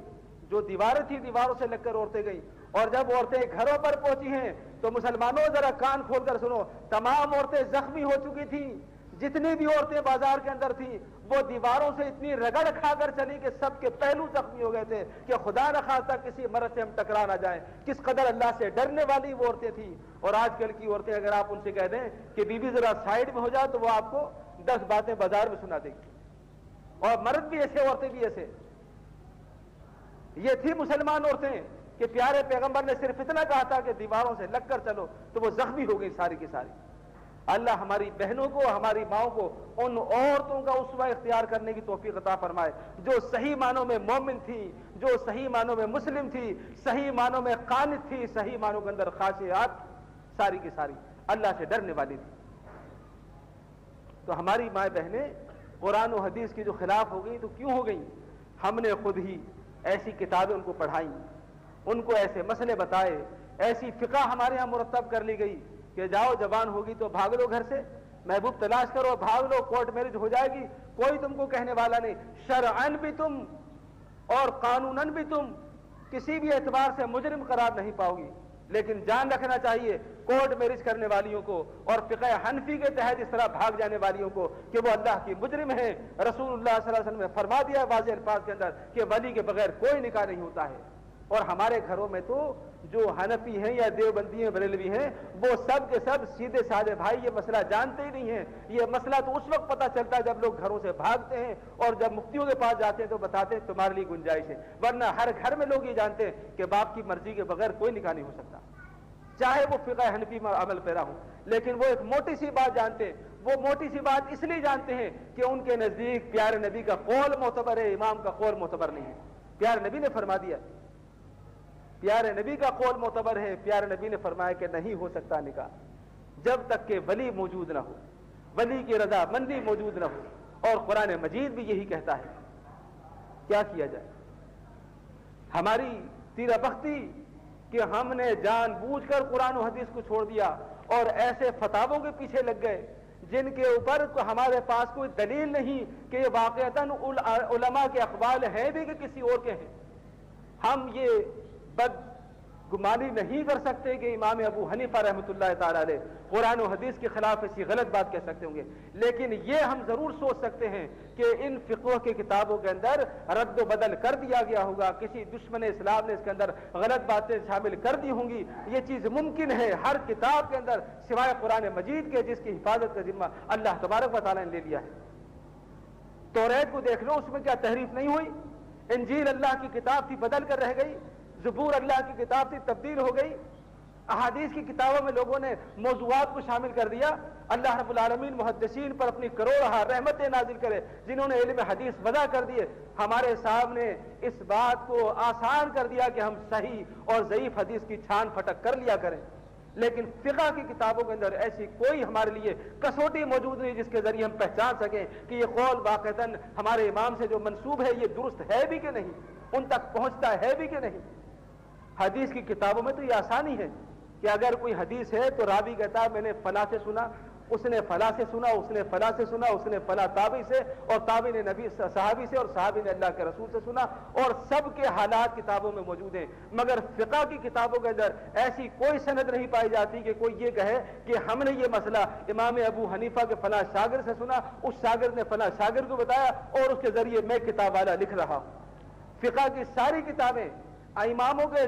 جو دیواریں تھیں دیواروں سے لگ کر عورتیں گئیں، اور جب عورتیں گھروں پر پہنچی ہیں تو مسلمانوں ذرا کان کھول کر سنو، تمام عورتیں زخمی ہو چکی تھیں، جتنی بھی عورتیں بازار کے اندر تھیں وہ دیواروں سے اتنی رگڑ کھا کر چلی کہ سب کے پہلو زخمی ہو گئے تھے کہ خدا نہ خواستہ کسی مرض سے ہم ٹکرا نہ جائیں۔ کس قدر اللہ سے ڈرنے والی وہ عورتیں تھیں۔ اور آج کل کی عورتیں اگر آپ ان سے کہہ دیں کہ بی بی ذرا سائڈ میں ہو جائے تو وہ آپ کو 10 باتیں بازار میں سنا دیں گی، اور مرد بھی ایسے عورتیں بھی ایسے۔ یہ تھی مسلمان عورتیں کہ پیارے پیغمبر نے صرف اتنا کہا تھا کہ دیواروں سے لگ کر چلو تو وہ زخمی ہو گئی ساری کی ساری۔ اللہ ہماری بہنوں کو، ہماری ماؤں کو ان عورتوں کا اسوہ اختیار کرنے کی توفیق عطا فرمائے جو صحیح معنوں میں مومن تھی، جو صحیح معنوں میں مسلم تھی، صحیح معنوں میں قانت تھی، صحیح معنوں کے اندر خاشعات ساری کی ساری اللہ سے ڈرنے والی تھی۔ تو ہماری مائیں بہنیں قرآن و حدیث کی جو خلاف ہو گئی تو کیوں ہو گئی؟ ہم نے خود ہی ایسی کتابیں ان کو پڑھائیں، ان کو ایسے مسئلے بتائے، ایسی فقہ ہمارے ہاں مرتب کر لی گئی کہ جاؤ زبان ہوگی تو بھاگ لو گھر سے، محبوب تلاش کرو بھاگ لو، کورٹ میرج ہو جائے گی، کوئی تم کو کہنے والا نہیں، شرعن بھی تم اور قانوناً بھی تم کسی بھی اعتبار سے مجرم قرار نہیں پاؤ گی۔ لیکن جان رکھنا چاہیے کورٹ میرج کرنے والیوں کو اور فقہ حنفی کے تحت اس طرح بھاگ جانے والیوں کو کہ وہ اللہ کی مجرم ہیں۔ رسول اللہ صلی اللہ علیہ وسلم نے فرما دیا واضح الفاظ کے اندر کہ ولی کے بغیر کوئی نکاح نہیں ہوتا ہے۔ اور ہمارے گھروں میں تو جو حنفی ہیں یا دیوبندی ہیں بریلوی ہیں وہ سب کے سب سیدھے سادے بھائی یہ مسئلہ جانتے ہی نہیں ہیں۔ یہ مسئلہ تو اس وقت پتہ چلتا ہے جب لوگ گھروں سے بھاگتے ہیں اور جب مفتیوں کے پاس جاتے ہیں تو بتاتے ہیں تمہارے لیے گنجائش ہے، ورنہ ہر گھر میں لوگ یہ جانتے ہیں کہ باپ کی مرضی کے بغیر کوئی نکاح نہیں ہو سکتا، چاہے وہ فقہ حنفی میں عمل پیرا ہو۔ لیکن وہ ایک موٹی سی بات جانتے ہیں، وہ موٹی سی بات اس لیے جانتے ہیں کہ ان کے نزدیک پیارے نبی کا قول معتبر ہے، امام کا قول معتبر نہیں ہے۔ پیارے نبی نے فرما دیا، پیارے نبی کا قول معتبر ہے، پیارے نبی نے فرمایا کہ نہیں ہو سکتا نکاح جب تک کہ ولی موجود نہ ہو، ولی کی رضا مندی موجود نہ ہو، اور قرآن مجید بھی یہی کہتا ہے۔ کیا کیا جائے؟ ہماری تیرہ بختی کہ ہم نے جان بوجھ کر قرآن و حدیث کو چھوڑ دیا اور ایسے فتاووں کے پیچھے لگ گئے جن کے اوپر ہمارے پاس کوئی دلیل نہیں کہ یہ واقعتاً علماء کے اقوال ہیں بھی کہ کسی اور کے ہیں۔ ہم یہ بدگمانی نہیں کر سکتے کہ امام ابو حنیفہ رحمۃ اللہ تعالی علیہ قرآن و حدیث کے خلاف ایسی غلط بات کہہ سکتے ہوں گے، لیکن یہ ہم ضرور سوچ سکتے ہیں کہ ان فقہ کی کتابوں کے اندر رد و بدل کر دیا گیا ہوگا، کسی دشمن اسلام نے اس کے اندر غلط باتیں شامل کر دی ہوں گی۔ یہ چیز ممکن ہے ہر کتاب کے اندر سوائے قرآن مجید کے جس کی حفاظت کا ذمہ اللہ تبارک و تعالیٰ نے لے لیا ہے۔ توریت کو دیکھ لو، اس میں کیا تحریف نہیں ہوئی؟ انجیل اللہ کی کتاب تھی بدل کر رہ گئی، زبور اللہ کی کتاب تھی تبدیل ہو گئی، احادیث کی کتابوں میں لوگوں نے موضوعات کو شامل کر دیا۔ اللہ رب العالمین محدثین پر اپنی کروڑہ رحمتیں نازل کرے جنہوں نے علم حدیث وضع کر دیے، ہمارے صاحب نے اس بات کو آسان کر دیا کہ ہم صحیح اور ضعیف حدیث کی چھان پھٹک کر لیا کریں۔ لیکن فقہ کی کتابوں کے اندر ایسی کوئی ہمارے لیے کسوٹی موجود نہیں جس کے ذریعے ہم پہچان سکیں کہ یہ قول واقعتاً ہمارے امام سے جو منسوب ہے یہ درست ہے بھی کہ نہیں، ان تک پہنچتا ہے بھی کہ نہیں۔ حدیث کی کتابوں میں تو یہ آسانی ہے کہ اگر کوئی حدیث ہے تو راوی کہتا ہے میں نے فلاں سے سنا، اس نے فلاں سے سنا، اس نے فلاں سے سنا، اس نے فلاں تابعی سے، اور تابعی نے نبی صحابی سے، اور صحابی نے اللہ کے رسول سے سنا، اور سب کے حالات کتابوں میں موجود ہیں۔ مگر فقہ کی کتابوں کے اندر ایسی کوئی سند نہیں پائی جاتی کہ کوئی یہ کہے کہ ہم نے یہ مسئلہ امام ابو حنیفہ کے فلاں شاگرد سے سنا، اس شاگرد نے فلاں شاگرد کو بتایا اور اس کے ذریعے میں کتاب والا لکھ رہا ہوں۔ فقہ کی ساری کتابیں اماموں کے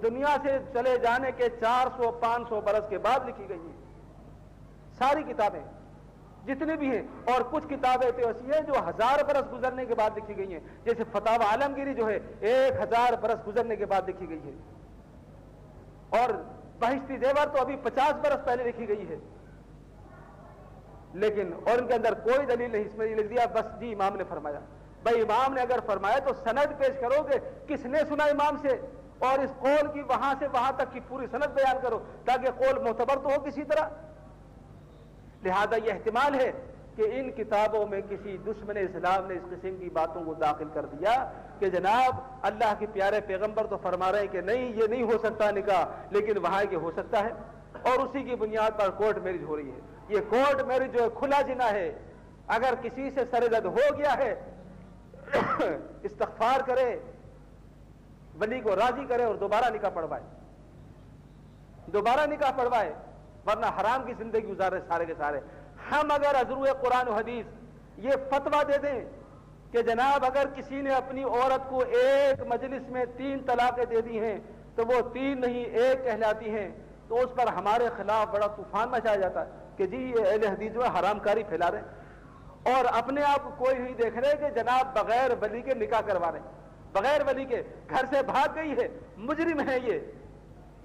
دنیا سے چلے جانے کے 400-500 برس کے بعد لکھی گئی ہیں، ساری کتابیں جتنی بھی ہیں، اور کچھ کتابیں تو ایسی ہیں جو 1000 برس گزرنے کے بعد لکھی گئی ہیں، جیسے فتاوی عالمگیری جو ہے 1000 برس گزرنے کے بعد لکھی گئی ہے، اور بہشتی زیور تو ابھی 50 برس پہلے لکھی گئی ہے، لیکن اور ان کے اندر کوئی دلیل نہیں، اس میں یہ لکھ دیا بس جی امام نے فرمایا۔ بھائی امام نے اگر فرمایا تو سند پیش کرو کہ کس نے سنا امام سے، اور اس قول کی وہاں سے وہاں تک کی پوری سند بیان کرو تاکہ قول معتبر تو ہو کسی طرح۔ لہذا یہ احتمال ہے کہ ان کتابوں میں کسی دشمن اسلام نے اس قسم کی باتوں کو داخل کر دیا کہ جناب اللہ کے پیارے پیغمبر تو فرما رہے ہیں کہ نہیں یہ نہیں ہو سکتا نکاح، لیکن وہاں کہ ہو سکتا ہے، اور اسی کی بنیاد پر کورٹ میرج ہو رہی ہے۔ یہ کورٹ میرج جو ہے کھلا زنا ہے، اگر کسی سے سرزد ہو گیا ہے استغفار کرے، ولی کو راضی کرے اور دوبارہ نکاح پڑھوائے، ورنہ حرام کی زندگی گزارے سارے کے سارے۔ ہم اگر عذرو قرآن و حدیث یہ فتویٰ دے دیں کہ جناب اگر کسی نے اپنی عورت کو ایک مجلس میں 3 طلاقیں دے دی ہیں تو وہ 3 نہیں 1 کہلاتی ہیں، تو اس پر ہمارے خلاف بڑا طوفان مچایا جاتا ہے کہ جی یہ اہل حدیث جو ہے حرام کاری پھیلا رہے ہیں، اور اپنے آپ کو کوئی نہیں دیکھ رہے کہ جناب بغیر ولی کے نکاح کروا رہے ہیں، بغیر ولی کے گھر سے بھاگ گئی ہے، مجرم ہے یہ۔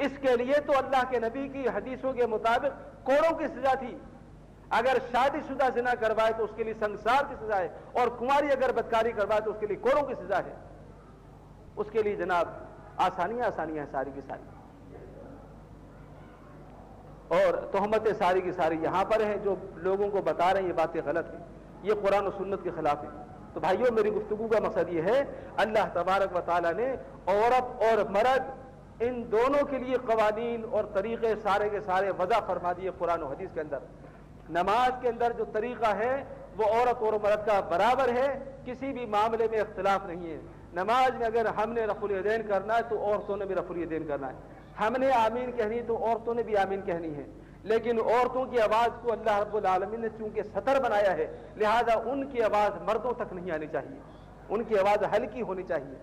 اس کے لیے تو اللہ کے نبی کی حدیثوں کے مطابق کوڑوں کی سزا تھی۔ اگر شادی شدہ زنا کروائے تو اس کے لیے سنگسار کی سزا ہے، اور کنواری اگر بدکاری کروائے تو اس کے لیے کوڑوں کی سزا ہے۔ اس کے لیے جناب آسانیاں ہیں ساری کی ساری، اور تہمتیں ساری کی ساری یہاں پر ہیں۔ جو لوگوں کو بتا رہے ہیں یہ باتیں غلط ہیں، یہ قرآن و سنت کے خلاف ہیں۔ تو بھائیوں میری گفتگو کا مقصد یہ ہے، اللہ تبارک و تعالیٰ نے عورت اور مرد ان دونوں کے لیے قوانین اور طریقے سارے کے سارے وضع فرما دیے قرآن و حدیث کے اندر۔ نماز کے اندر جو طریقہ ہے وہ عورت اور مرد کا برابر ہے، کسی بھی معاملے میں اختلاف نہیں ہے۔ نماز میں اگر ہم نے رفع الیدین کرنا ہے تو عورتوں نے بھی رفع الیدین کرنا ہے، ہم نے آمین کہنی تو عورتوں نے بھی آمین کہنی ہے۔ لیکن عورتوں کی آواز کو اللہ رب العالمین نے چونکہ سطر بنایا ہے، لہذا ان کی آواز مردوں تک نہیں آنی چاہیے، ان کی آواز ہلکی ہونی چاہیے۔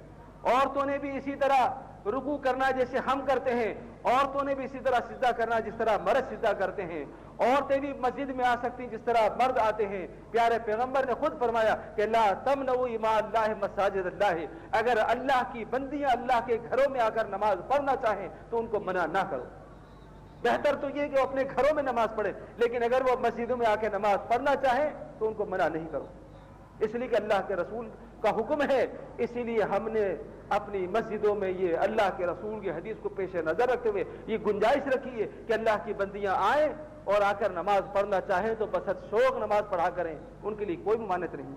عورتوں نے بھی اسی طرح رکوع کرنا جیسے ہم کرتے ہیں، عورتوں نے بھی اسی طرح سجدہ کرنا جس طرح مرد سجدہ کرتے ہیں۔ عورتیں بھی مسجد میں آ سکتی جس طرح مرد آتے ہیں۔ پیارے پیغمبر نے خود فرمایا کہ لا تمنعوا اماء اللہ مساجد اللہ، اگر اللہ کی بندیاں اللہ کے گھروں میں آ کر نماز پڑھنا چاہیں تو ان کو منع نہ کرو۔ بہتر تو یہ کہ وہ اپنے گھروں میں نماز پڑھے، لیکن اگر وہ مسجدوں میں آ کے نماز پڑھنا چاہیں تو ان کو منع نہیں کرو، اس لیے کہ اللہ کے رسول کا حکم ہے۔ اسی لیے ہم نے اپنی مسجدوں میں یہ اللہ کے رسول کی حدیث کو پیش نظر رکھتے ہوئے یہ گنجائش رکھی ہے کہ اللہ کی بندیاں آئیں اور آ کر نماز پڑھنا چاہیں تو بسط شوق نماز پڑھا کریں، ان کے لیے کوئی ممانعت نہیں۔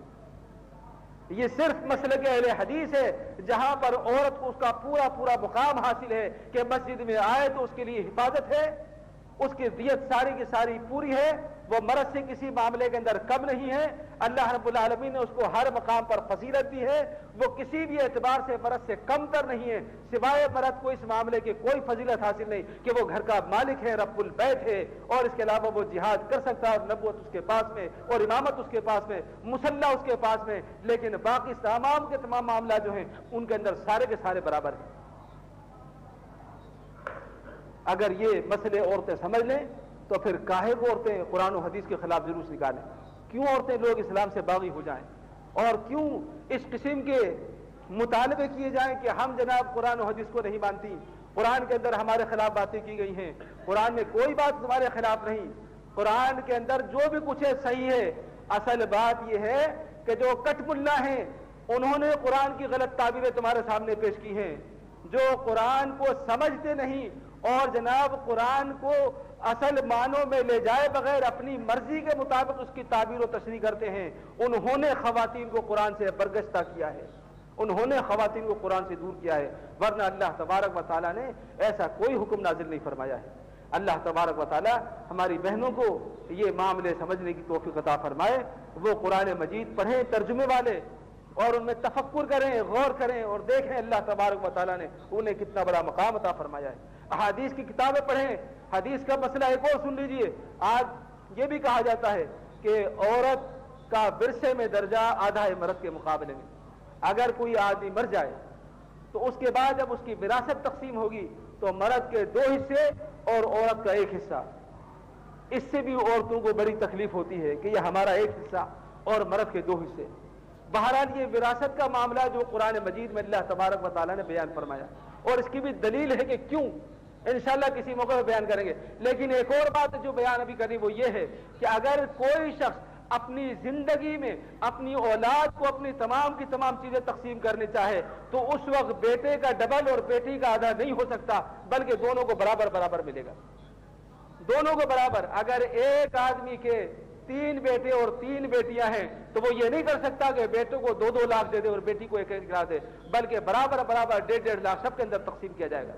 یہ صرف مسلک اہل حدیث ہے جہاں پر عورت کو اس کا پورا پورا مقام حاصل ہے کہ مسجد میں آئے تو اس کے لیے حفاظت ہے، اس کی دیت ساری کی ساری پوری ہے، وہ مرد سے کسی معاملے کے اندر کم نہیں ہے۔ اللہ رب العالمین نے اس کو ہر مقام پر فضیلت دی ہے، وہ کسی بھی اعتبار سے مرد سے کم تر نہیں ہے، سوائے مرد کو اس معاملے کی کوئی فضیلت حاصل نہیں کہ وہ گھر کا مالک ہے، رب البیت ہے، اور اس کے علاوہ وہ جہاد کر سکتا ہے، اور نبوت اس کے پاس میں اور امامت اس کے پاس میں، مسلح اس کے پاس میں، لیکن باقی تمام کے تمام معاملات جو ہیں ان کے اندر سارے کے سارے برابر ہیں۔ اگر یہ مسئلے عورتیں سمجھ لیں تو پھر کاہے کو عورتیں قرآن و حدیث کے خلاف جلوس نکالیں، کیوں عورتیں لوگ اسلام سے باغی ہو جائیں، اور کیوں اس قسم کے مطالبے کیے جائیں کہ ہم جناب قرآن و حدیث کو نہیں مانتی، قرآن کے اندر ہمارے خلاف باتیں کی گئی ہیں، قرآن میں کوئی بات تمہارے خلاف نہیں، قرآن کے اندر جو بھی کچھ ہے صحیح ہے۔ اصل بات یہ ہے کہ جو کٹ ملا ہیں انہوں نے قرآن کی غلط تعبیریں تمہارے سامنے پیش کی ہیں، جو قرآن کو سمجھتے نہیں اور جناب قرآن کو اصل معنوں میں لے جائے بغیر اپنی مرضی کے مطابق اس کی تعبیر و تشریح کرتے ہیں، انہوں نے خواتین کو قرآن سے برگشتہ کیا ہے، انہوں نے خواتین کو قرآن سے دور کیا ہے، ورنہ اللہ تبارک و تعالیٰ نے ایسا کوئی حکم نازل نہیں فرمایا ہے۔ اللہ تبارک و تعالیٰ ہماری بہنوں کو یہ معاملے سمجھنے کی توفیق عطا فرمائے، وہ قرآن مجید پڑھیں ترجمے والے، اور ان میں تفکر کریں، غور کریں، اور دیکھیں اللہ تبارک و تعالیٰ نے انہیں کتنا بڑا مقام عطا فرمایا ہے۔ احادیث کی کتابیں پڑھیں، حدیث کا مسئلہ ایک اور سن لیجئے۔ آج یہ بھی کہا جاتا ہے کہ عورت کا ورثے میں درجہ آدھا ہے مرد کے مقابلے میں۔ اگر کوئی آدمی مر جائے تو اس کے بعد جب اس کی وراثت تقسیم ہوگی تو مرد کے 2 حصے اور عورت کا 1 حصہ۔ اس سے بھی عورتوں کو بڑی تکلیف ہوتی ہے کہ یہ ہمارا 1 حصہ اور مرد کے 2 حصے۔ بہرحال یہ وراثت کا معاملہ جو قرآن مجید میں اللہ تبارک و تعالیٰ نے بیان فرمایا، اور اس کی بھی دلیل ہے کہ کیوں، انشاءاللہ کسی موقع پہ بیان کریں گے۔ لیکن ایک اور بات جو بیان ابھی کرنی وہ یہ ہے کہ اگر کوئی شخص اپنی زندگی میں اپنی اولاد کو اپنی تمام کی تمام چیزیں تقسیم کرنی چاہے تو اس وقت بیٹے کا ڈبل اور بیٹی کا آدھا نہیں ہو سکتا، بلکہ دونوں کو برابر برابر ملے گا، دونوں کو برابر۔ اگر ایک آدمی کے 3 بیٹے اور 3 بیٹیاں ہیں تو وہ یہ نہیں کر سکتا کہ بیٹوں کو 2-2 لاکھ دے دے اور بیٹی کو 1-1 لاکھ دے، بلکہ برابر برابر 1.5 لاکھ سب کے اندر تقسیم کیا جائے گا۔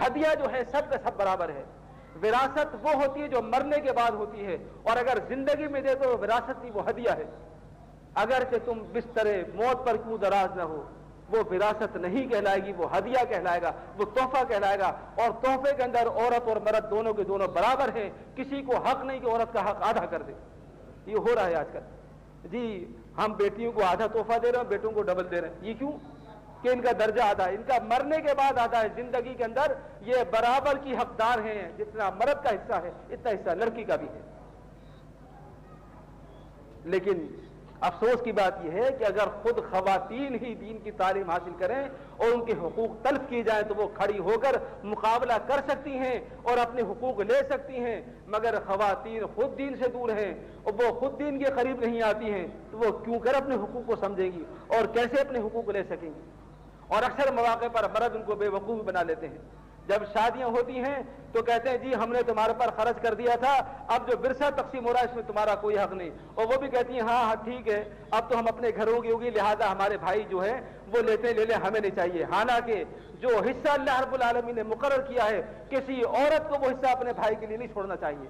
ہدیہ جو ہے سب کا سب برابر ہے۔ وراثت وہ ہوتی ہے جو مرنے کے بعد ہوتی ہے، اور اگر زندگی میں دے تو وراثت نہیں، وہ ہدیہ ہے۔ اگرچہ تم بستر موت پر کیوں دراز نہ ہو، وہ وراثت نہیں کہلائے گی، وہ ہدیہ کہلائے گا، وہ تحفہ کہلائے گا۔ اور تحفے کے اندر عورت اور مرد دونوں کے دونوں برابر ہیں، کسی کو حق نہیں کہ عورت کا حق آدھا کر دے۔ یہ ہو رہا ہے آج کل، جی ہم بیٹیوں کو آدھا تحفہ دے رہے ہیں، بیٹوں کو ڈبل دے رہے ہیں۔ یہ کیوں؟ کہ ان کا درجہ آدھا ہے، ان کا مرنے کے بعد آدھا ہے۔ زندگی کے اندر یہ برابر کی حقدار ہیں، جتنا مرد کا حصہ ہے اتنا حصہ لڑکی کا بھی ہے۔ لیکن افسوس کی بات یہ ہے کہ اگر خود خواتین ہی دین کی تعلیم حاصل کریں اور ان کے حقوق تلف کیے جائیں تو وہ کھڑی ہو کر مقابلہ کر سکتی ہیں اور اپنے حقوق لے سکتی ہیں، مگر خواتین خود دین سے دور ہیں اور وہ خود دین کے قریب نہیں آتی ہیں، تو وہ کیوں کر اپنے حقوق کو سمجھیں گی اور کیسے اپنے حقوق لے سکیں گی؟ اور اکثر مواقع پر مرد ان کو بے وقوف بنا لیتے ہیں۔ جب شادیاں ہوتی ہیں تو کہتے ہیں جی ہم نے تمہارے پر خرچ کر دیا تھا، اب جو ورثہ تقسیم ہو رہا ہے اس میں تمہارا کوئی حق نہیں۔ اور وہ بھی کہتی ہیں ہاں ٹھیک ہے، اب تو ہم اپنے گھروں کی ہوگی، لہذا ہمارے بھائی جو ہیں وہ لیتے لے لیں، ہمیں نہیں چاہیے۔ حالانکہ جو حصہ اللہ رب العالمین نے مقرر کیا ہے، کسی عورت کو وہ حصہ اپنے بھائی کے لیے نہیں چھوڑنا چاہیے۔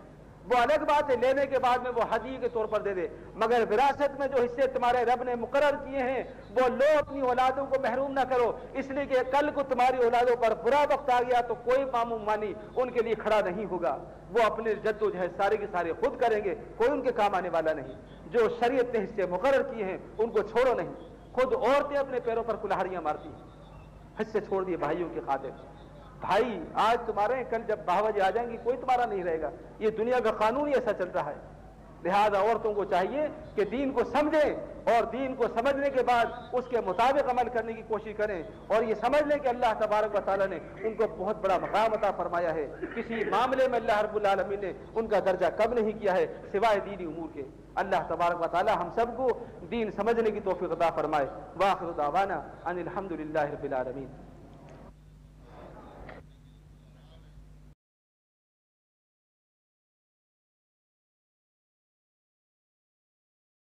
وہ الگ بات ہے لینے کے بعد میں وہ ہدیے کے طور پر دے دے، مگر وراثت میں جو حصے تمہارے رب نے مقرر کیے ہیں وہ لو، اپنی اولادوں کو محروم نہ کرو، اس لیے کہ کل کو تمہاری اولادوں پر برا وقت آ گیا تو کوئی ماموں مانی ان کے لیے کھڑا نہیں ہوگا، وہ اپنے جد و جہد سارے کے سارے خود کریں گے، کوئی ان کے کام آنے والا نہیں۔ جو شریعت نے حصے مقرر کیے ہیں ان کو چھوڑو نہیں۔ خود عورتیں اپنے پیروں پر کلہاڑیاں مارتی ہیں، حصے چھوڑ دیے بھائیوں کی خاطر۔ بھائی آج تمہارے ہیں، کل جب بہوجہ آ جائیں گی کوئی تمہارا نہیں رہے گا، یہ دنیا کا قانون ہی ایسا چل رہا ہے۔ لہذا عورتوں کو چاہیے کہ دین کو سمجھیں اور دین کو سمجھنے کے بعد اس کے مطابق عمل کرنے کی کوشش کریں، اور یہ سمجھ لیں کہ اللہ تبارک و تعالیٰ نے ان کو بہت بڑا مقام عطا فرمایا ہے۔ کسی معاملے میں اللہ رب العالمین نے ان کا درجہ کم نہیں کیا ہے سوائے دینی امور کے۔ اللہ تبارک و تعالیٰ ہم سب کو دین سمجھنے کی توفیق عطا فرمائے۔ وآخر دعوانا ان الحمد للہ رب العالمین۔